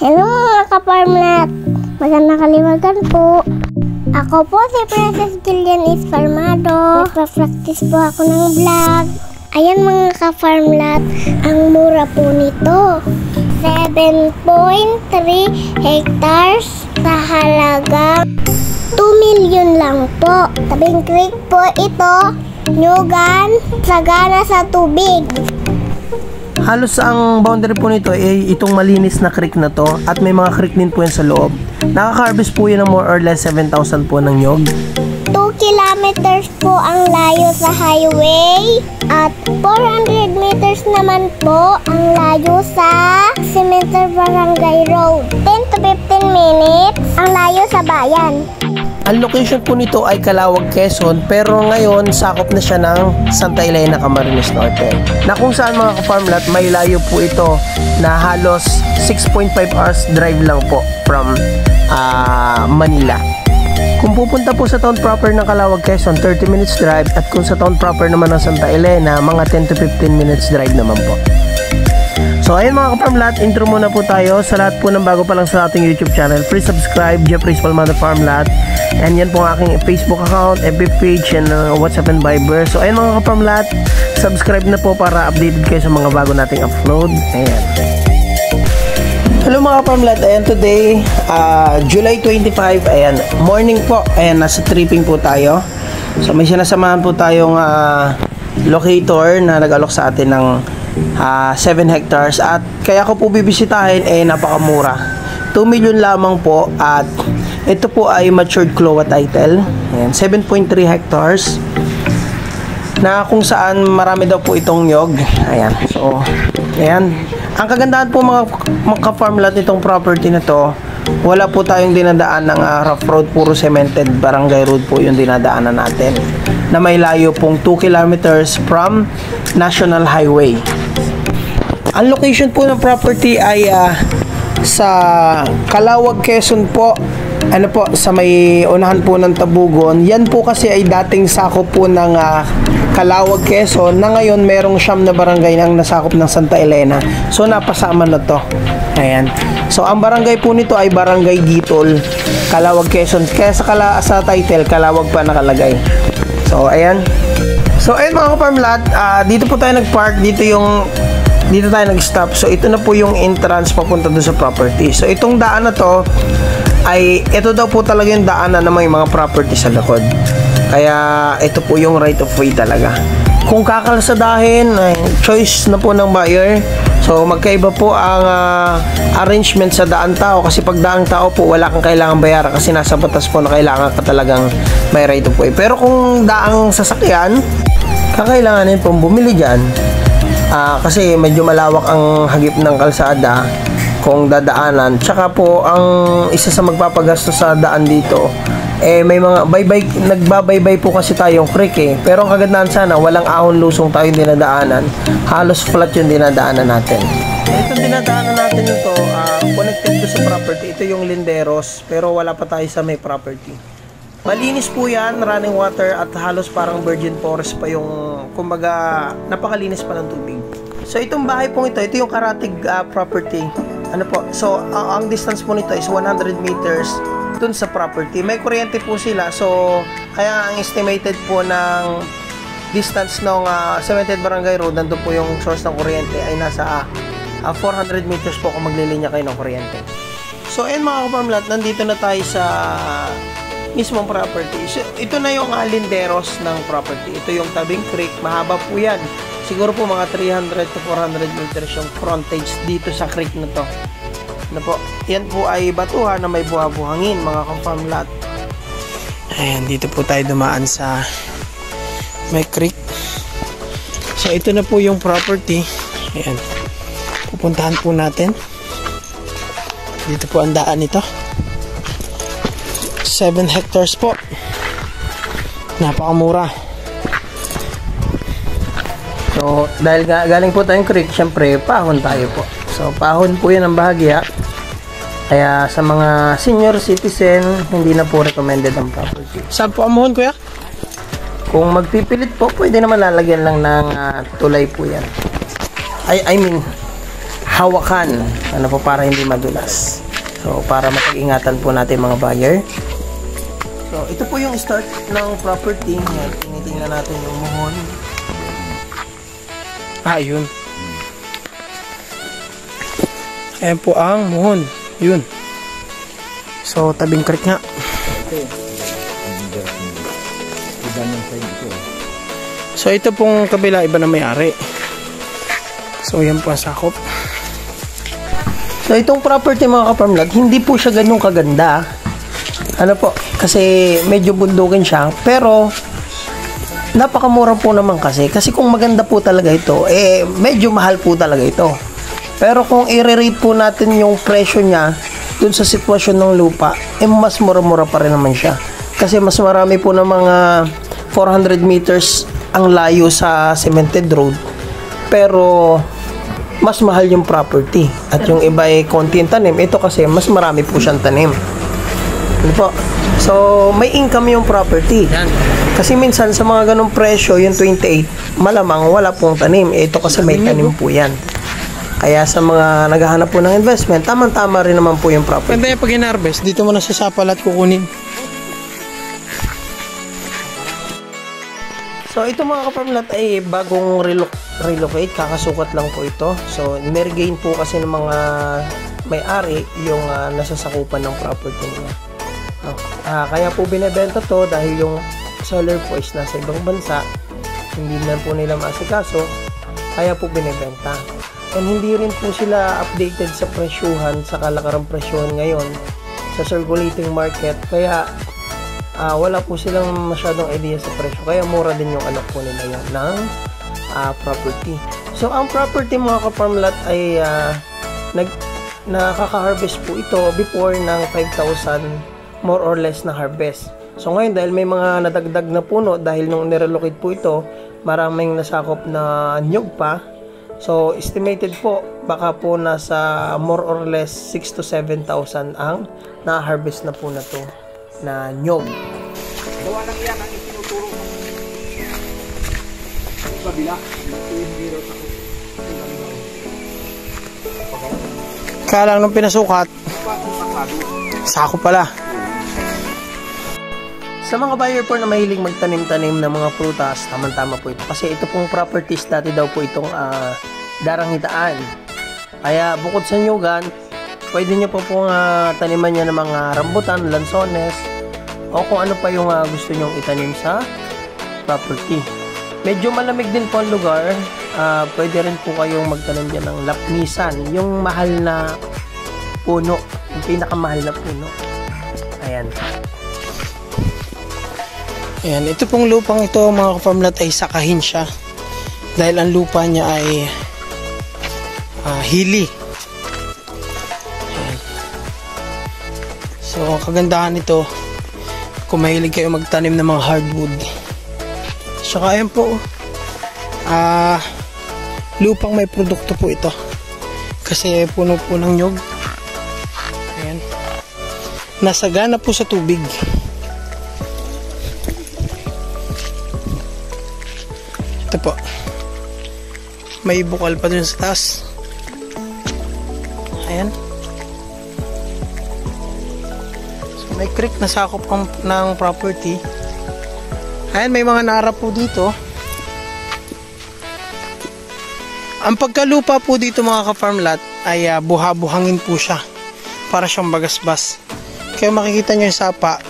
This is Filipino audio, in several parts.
Hello mga ka-farmlat! Magandang kaliwagan po. Ako po si Princess Gillian Esparmado. Nagpa-practice po ako ng vlog. Ayan mga ka-farmlat, ang mura po nito. 7.3 hectares sa halagang 2 million lang po. Tabing creek po ito, nyugan, sagana sa tubig. Halos ang boundary po nito ay itong malinis na creek na to at may mga creek din po yan sa loob. Nakaka-harvest po yun ng more or less 7,000 po ng nyog. 2 kilometers po ang layo sa highway at 400 meters naman po ang layo sa Cemetery Barangay Road. 10 to 15 minutes ang layo sa bayan. Ang location po nito ay Calauag, Quezon, pero ngayon sakop na siya ng Santa Elena, Camarines Norte. Na kung saan mga ka-farmlat, may layo po ito na halos 6.5 hours drive lang po from Manila. Kung pupunta po sa town proper ng Calauag, Quezon, 30 minutes drive, at kung sa town proper naman ng Santa Elena, mga 10 to 15 minutes drive naman po. So ayun mga ka-farmlat, intro muna po tayo. Sa lahat po ng bago pa lang sa ating YouTube channel, please subscribe, Jeffrey Palmado Farmlat. And yan po ang aking Facebook account, FB page, and WhatsApp and Viber. So ayun mga ka-farmlat, subscribe na po para updated kayo sa mga bago nating upload. Ayan. Hello mga ka-farmlat, ayan today, July 25, ayan, morning po. Ayan, nasa tripping po tayo. So may sinasamahan po tayong locator na nag-alok sa atin ng 7 hectares at kaya ko po bibisitahin napakamura, 2 million lamang po, at ito po ay matured Cloa title. Ayan, 7.3 hectares na kung saan marami daw po itong nyog. Ayan, so ayan, ang kagandahan po mga ka-farmlat nitong property na to, wala po tayong dinadaan ng rough road, puro cemented barangay road po yung dinadaanan natin na may layo pong 2 kilometers from National Highway. Ang location po ng property ay sa Calauag, Quezon po. Ano po, sa may unahan po ng Tabugon. Yan po kasi ay dating sakop po ng Calauag, Quezon, na ngayon merong siyam na barangay nang nasakop ng Santa Elena. So napasama na to. Ayan. So ang barangay po nito ay Barangay Gitol, Calauag, Quezon. Kaya sa title, Calauag pa nakalagay. So ayan. So ayun mga ka-farmlat, dito po tayo nag-park, dito tayo nag-stop. So ito na po yung entrance papunta doon sa property. So itong daan na to ay ito daw po talaga yung daanan na may mga property sa likod. Kaya ito po yung right of way talaga. Kung kakalsadahin, ay choice na po ng buyer. So magkaiba po ang arrangement sa daan tao, kasi pag daang tao po wala kang kailangan bayaran kasi nasa batas po na kailangan ka talagang may right of way. Pero kung daang sasakyan, kakailanganin pong bumili dyan. Kasi medyo malawak ang hagip ng kalsada kung dadaanan. Tsaka po ang isa sa magpapagastos sa daan dito, may mga nagbabaybay po kasi tayong creek pero ang kagandahan sana, walang ahon lusong tayong dinadaanan. Halos flat yung dinadaanan natin. Itong dinadaanan natin ito, connected to sa property. Ito yung linderos, pero wala pa tayo sa may property. Malinis po yan, running water, at halos parang virgin forest pa yung, kumbaga, napakalinis pa ng tubig. So itong bahay po ito yung Karatig property. Ano po? So ang distance po nito is 100 meters dun sa property. May kuryente po sila. So kaya ang estimated po ng distance ng Cemented Barangay Road, nandun po yung source ng kuryente, ay nasa 400 meters po kung maglilinya kayo ng kuryente. So ayun mga ka-farmlat, nandito na tayo sa mismong property. So ito na yung linderos ng property. Ito yung tabing creek. Mahaba po yan. Siguro po mga 300 to 400 meters yung frontage dito sa creek na to. Ano po? Yan po ay batuhan na may buha-buhangin mga ka-farmlat. Ayan, dito po tayo dumaan sa may creek. So ito na po yung property. Ayan. Pupuntahan po natin. Dito po ang daan nito. 7 hectares po. Napakamura. So, dahil galing po tayong creek, syempre, pahon tayo po. So, pahon po yan ang bahagya. Kaya sa mga senior citizen, hindi na po recommended ang property. Saan po ang mohon, kuya? Kung magpipilit po, pwede naman lalagyan lang ng tulay po yan. I mean, hawakan. Ano po, para hindi madulas. So, para mapag-ingatan po natin mga buyer. So, ito po yung start ng property. Yan, tinitingnan natin yung muhon. Yun. Ayan po ang muhon. Yun. So, tabing creek nga. So, ito pong kabila, iba na may-ari. So, yan po ang sakop. So, itong property mga ka-farmlad, hindi po siya ganun kaganda. Ano po, kasi medyo bundukin siya. Pero, napakamura po naman kasi. Kasi kung maganda po talaga ito, medyo mahal po talaga ito. Pero kung i-rate po natin yung presyo niya, dun sa sitwasyon ng lupa, mas mura-mura pa rin naman siya. Kasi mas marami po ng mga 400 meters ang layo sa cemented road. Pero, mas mahal yung property. At yung iba ay konti yung tanim. Ito kasi, mas marami po siyang tanim. Ano po? So, may income yung property. Kasi minsan, sa mga ganong presyo, yung 28, malamang wala pong tanim. Ito kasi may tanim po yan. Kaya sa mga naghahanap po ng investment, tamang-tama rin naman po yung property. Pwede pag in-harvest, dito mo na sa sapal at kukunin. So, ito mga ka-farmlat ay bagong relocate. Kakasukat lang po ito. So, niregain po kasi ng mga may-ari yung nasasakupan ng property nila. No? Kaya po binibenta to dahil yung seller po is nasa ibang bansa. Hindi na po nila maasikaso. Kaya po binibenta. And hindi rin po sila updated sa presyuhan, sa kalakarang presyuhan ngayon sa circulating market. Kaya wala po silang masyadong idea sa presyo. Kaya mura din yung anak po nila yan ng property. So, ang property mga ka-farmlat ay nakaka-harvest po ito before ng 5,000 more or less na harvest. So, ngayon dahil may mga nadagdag na puno dahil nung nirelocate po ito, maraming nasakop na nyug pa. So, estimated po, baka po nasa more or less 6,000 to 7,000 ang na-harvest na po na to na nyog. Gawa lang yan ang itinuturo ng kabila. Kaya lang nung pinasukat, sako pala. Sa mga buyer po na mahilig magtanim-tanim ng mga prutas, tama-tama po ito. Kasi ito pong properties dati daw po itong Daranghitaan. Kaya bukod sa nyugan, pwede nyo po pong taniman niya ng mga rambutan, lansones, o kung ano pa yung gusto nyong itanim sa property. Medyo malamig din po ang lugar. Pwede rin po kayong magtanim dyan ng lapnisan, yung mahal na puno, yung pinakamahal na puno. Ayan. Ayan, ito pong lupang ito mga ka-farmlat ay sakahin siya. Dahil ang lupa niya ay hilly. Ayan. So, ang kagandahan nito, kung mahilig kayo magtanim ng mga hardwood. Saka ayan po, lupang may produkto po ito. Kasi puno po ng nyog. Ayan. Nasagana po sa tubig. Ito po. May bukal pa dun sa taas. Ayan. So, may creek na sakop ng property. Ayan, may mga nara po dito. Ang pagkalupa po dito mga ka-farmlat ay buha-buhangin po siya. Para siyang bagasbas. Kaya makikita nyo yung sapa.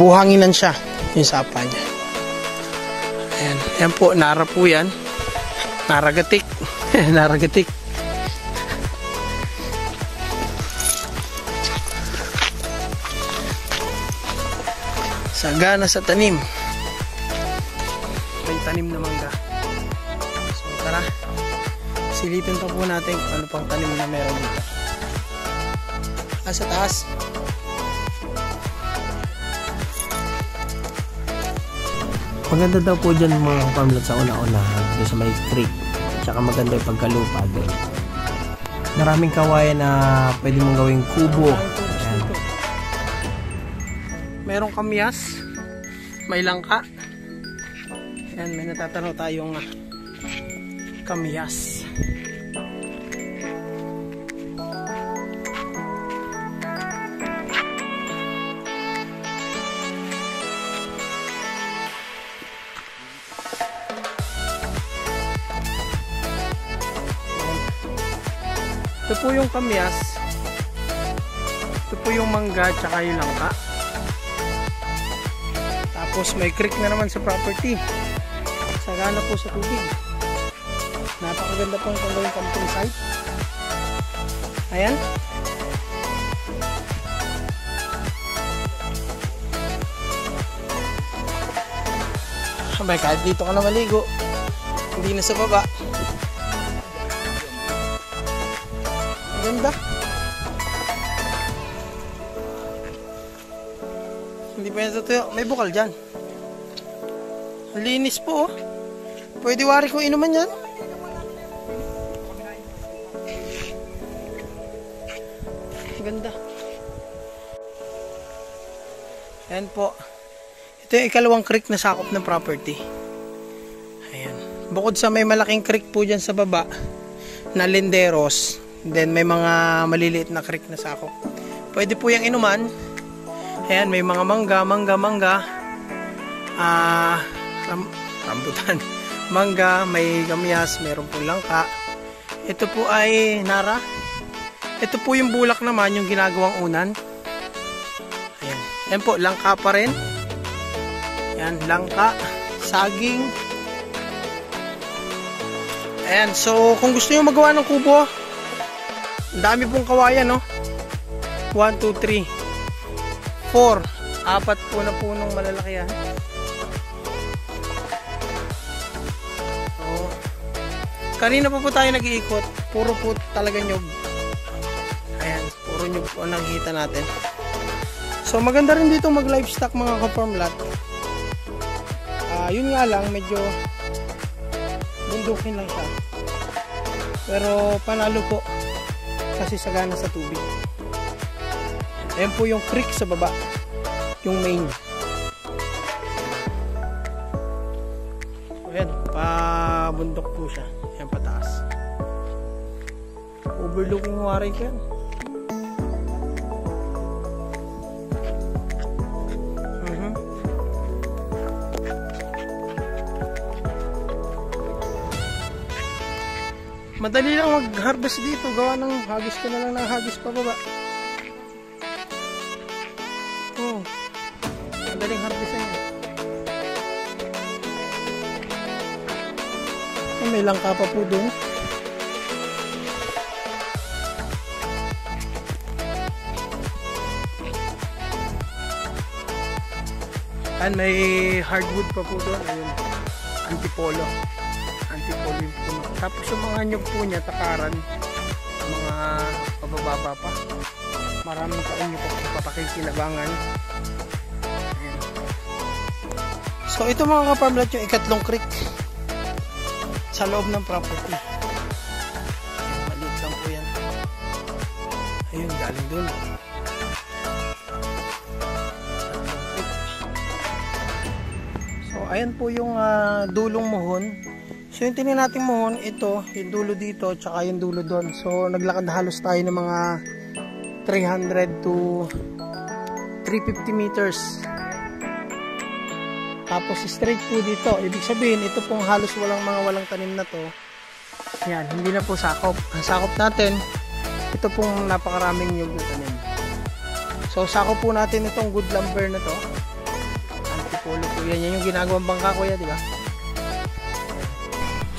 Buhanginan siya. Yung sapa niya. Ayan, ayan po, nara po yan. Naragatik. Naragatik. Sagana sa tanim. May tanim na mangga. So tara, silipin pa po natin kung ano pang tanim na meron dito. Sa taas. Maganda daw po dyan mga farmlet sa una-una doon sa may creek. Tsaka maganda yung pagkalupa doon. Maraming kawayan na pwede mong gawing kubo. Ayan. Merong kamyas. May langka. Ayan, may natatanaw tayong kamyas. Ito po yung kamyas. Ito po yung mangga tsaka yung langka. Tapos may creek na naman sa property. Sagana po sa tubig. Napakaganda po yung gawing camping site. Ayan. Sabay, kahit dito ka na maligo, hindi na sa baba. Ganda. Hindi pa yan tutuyo. May bukal dyan. Linis po, oh. Pwede wari ko inuman yan. Ganda. Ayan po. Ito yung ikalawang creek na sakop ng property. Ayan. Bukod sa may malaking creek po dyan sa baba na linderos, then may mga maliliit na creek na sakop. Pwede po yung inuman. Ayan, may mga mangga. Rambutan. Mangga, may kamyas, mayroon po langka. Ito po ay nara. Ito po yung bulak naman, yung ginagawang unan. Ayan. Ayan po, langka pa rin. Ayan, langka, saging. Ayan, so kung gusto nyo magawa ng kubo, ang dami pong kawayan, no? 1, 2, 3, 4. 4 po na punong malalaki yan. So, kanina pa po tayo nag-iikot. Puro po talaga nyug. Ayan, puro nyug po nakikita natin. So maganda rin dito mag livestock mga ka-farm lot. Yun nga lang, medyo bundukin lang siya. Pero panalo po kasi sagana sa tubig. Ayan po yung creek sa baba, yung main. Ayan, pabundok po siya. Ayan, pataas. Overlooking waray ko yan. Madali lang mag-harvest dito. Gawa ng hagis ko na lang ng hagis pababa. Oh, madaling harvestan yan. Oh, may langka pa po doon. And may hardwood pa po doon. Ayun, antipolo yung puno. Tapos yung mga nyug po niya, takaran, mga pabababa pa. Maraming kainyo po papakikilabangan. Ayan. So ito mga ka-farm lot, yung ikatlong creek sa loob ng property. Ayan, maliit lang po yan. Ayun, galing dun. So ayan po yung dulong muhon. So yung tingin natin mohon, ito, yung dulo dito, tsaka yung dulo doon. So naglakad halos tayo ng mga 300 to 350 meters. Tapos straight po dito. Ibig sabihin, ito pong halos walang tanim na to. Yan, hindi na po sakop. Ang sakop natin, ito pong napakaraming nyug na tanim. So sakop po natin itong good lumber na to. Antipolo po yan. Yan yung ginagawang bangka, kuya, di ba?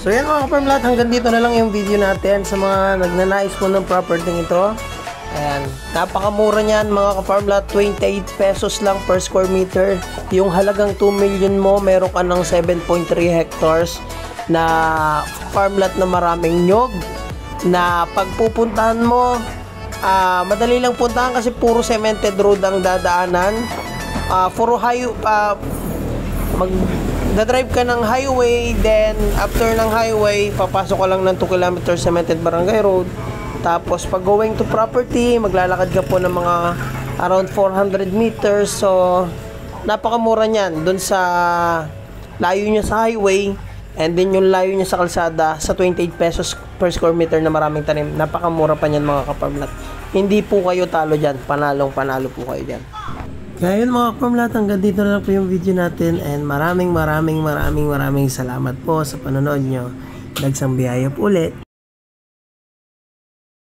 So yan mga ka-farm lot, hanggang dito na lang yung video natin sa mga nagnanais po ng property ito. Ayan, napakamura niyan mga ka-farm lot, 28 pesos lang per square meter. Yung halagang 2 million mo, meron ka ng 7.3 hectares na farm lot na maraming nyog. Na pagpupuntahan mo, madali lang puntahan kasi puro cemented road ang dadaanan. Puro Dadrive ka ng highway, then after ng highway, papasok ka lang ng 2 km cemented barangay road. Tapos pag going to property, maglalakad ka po ng mga around 400 meters. So napakamura niyan doon sa layo niya sa highway, and then yung layo niya sa kalsada sa 28 pesos per square meter na maraming tanim. Napakamura pa niyan mga ka-farm lot. Hindi po kayo talo diyan, panalo po kayo diyan. Kaya yun mga ka-farm lot, hanggang dito na lang po yung video natin, and maraming salamat po sa panonood nyo. Dagsang biyaya po ulit.